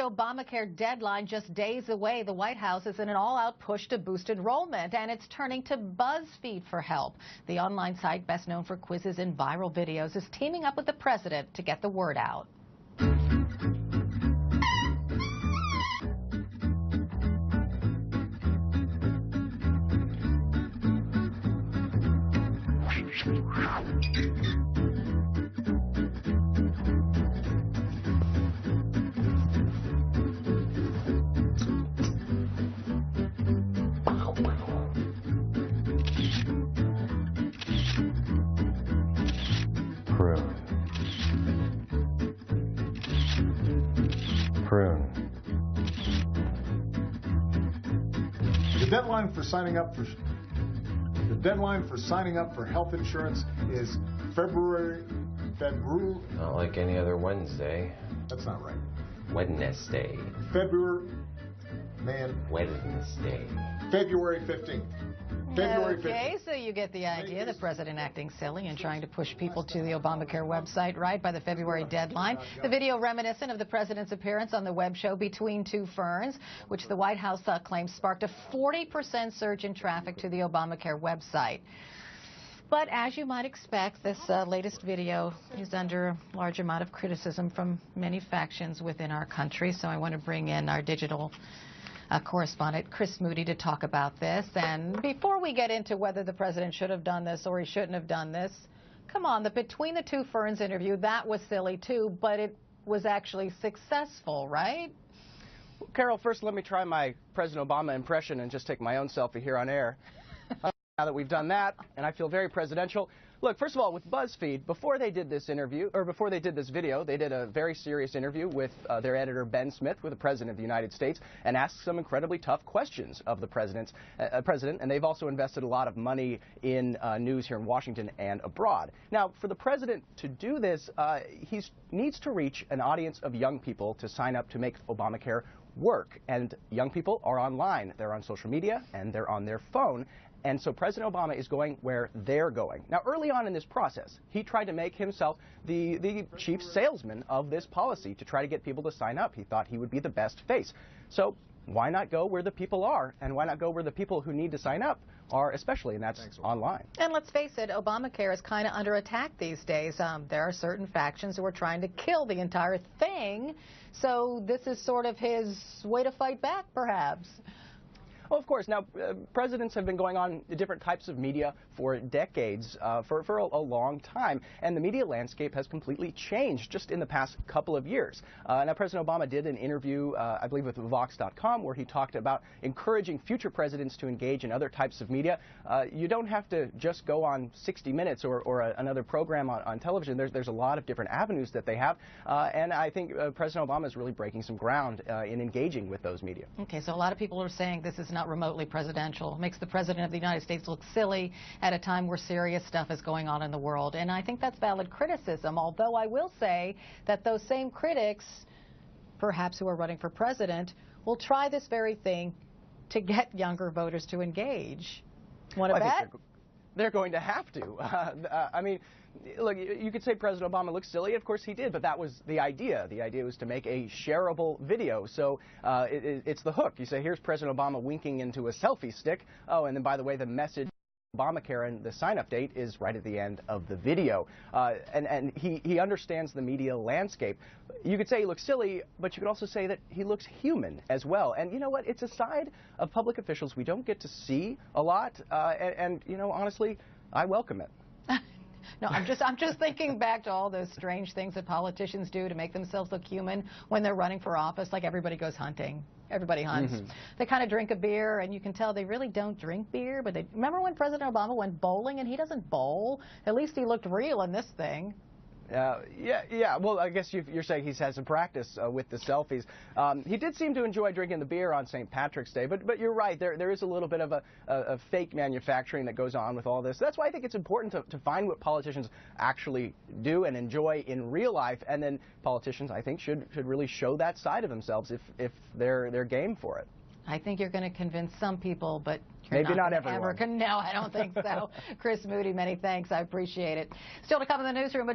Obamacare deadline just days away, the White House is in an all-out push to boost enrollment, and it's turning to BuzzFeed for help. The online site, best known for quizzes and viral videos, is teaming up with the president to get the word out. Prune. The deadline for signing up for health insurance is February. Not like any other Wednesday. That's not right. Wednesday. February 15th. Okay, so you get the idea. The president acting silly and trying to push people to the Obamacare website right by the February deadline. The video reminiscent of the president's appearance on the web show Between Two Ferns, which the White House claims sparked a 40% surge in traffic to the Obamacare website. But as you might expect, this latest video is under a large amount of criticism from many factions within our country. So I want to bring in our digital correspondent Chris Moody to talk about this. And before we get into whether the president should have done this or he shouldn't have done this, come on, the Between the Two Ferns interview, that was silly too, but it was actually successful, right? Carol, first let me try my President Obama impression and just take my own selfie here on air. Now that we've done that, and I feel very presidential. Look, first of all, with BuzzFeed, before they did this interview, or before they did this video, they did a very serious interview with their editor, Ben Smith, with the President of the United States, and asked some incredibly tough questions of the president. And they've also invested a lot of money in news here in Washington and abroad. Now, for the president to do this, he needs to reach an audience of young people to sign up to make Obamacare work. And young people are online. They're on social media, and they're on their phone. And so President Obama is going where they're going. Now, early on in this process, he tried to make himself the chief salesman of this policy to try to get people to sign up. He thought he would be the best face. So why not go where the people are? And why not go where the people who need to sign up are, especially, and that's online. And let's face it, Obamacare is kind of under attack these days. There are certain factions who are trying to kill the entire thing. So this is sort of his way to fight back, perhaps. Well, of course. Now, presidents have been going on different types of media for decades, for a long time, and the media landscape has completely changed just in the past couple of years. Now, President Obama did an interview, I believe, with Vox.com, where he talked about encouraging future presidents to engage in other types of media. You don't have to just go on 60 Minutes or another program on television. There's a lot of different avenues that they have, and I think President Obama is really breaking some ground in engaging with those media. Okay, so a lot of people are saying this is not remotely presidential. It makes the president of the United States look silly at a time where serious stuff is going on in the world. And I think that's valid criticism, although I will say that those same critics, perhaps who are running for president, will try this very thing to get younger voters to engage. Want to bet? They're going to have to. I mean, look, you could say President Obama looks silly. Of course he did, but that was the idea. The idea was to make a shareable video. So it's the hook. You say, here's President Obama winking into a selfie stick. Oh, and then, by the way, the message Obamacare and the sign-up date is right at the end of the video. And he understands the media landscape. You could say he looks silly, but you could also say that he looks human as well. And you know what? It's a side of public officials we don't get to see a lot. And you know, honestly, I welcome it. No, I'm just thinking back to all those strange things that politicians do to make themselves look human when they're running for office, like everybody goes hunting. Everybody hunts. They kind of drink a beer, and you can tell they really don't drink beer, but remember when President Obama went bowling, and he doesn't bowl? At least he looked real in this thing. Yeah. Well, I guess you're saying he's had some practice with the selfies. He did seem to enjoy drinking the beer on St. Patrick's Day, but you're right. There is a little bit of a fake manufacturing that goes on with all this. That's why I think it's important to find what politicians actually do and enjoy in real life, and then politicians, I think, should really show that side of themselves if they're game for it. I think you're going to convince some people, but maybe not everyone. No, I don't think so. Chris Moody, many thanks. I appreciate it. Still to come in the newsroom.